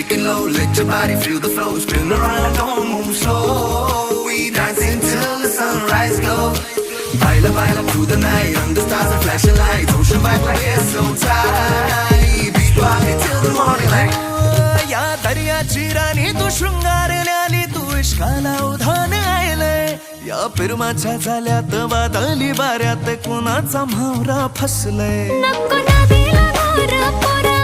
Take it low, let your body feel the flow. Spin around, don't move slow. We dancing till the sunrise glow. Baila, baila through the night, under stars and flashing lights. Ocean vibe like it's so tight. Beach party till the morning light. या दर्याची राणी तू शृंगारल्याली तू इश्काला उधाण आयलंय या पिरमाच्या झाल्यात वादळी वाऱ्यात कुणाचा म्हावरा फसलय नको नदीला मोर पोरा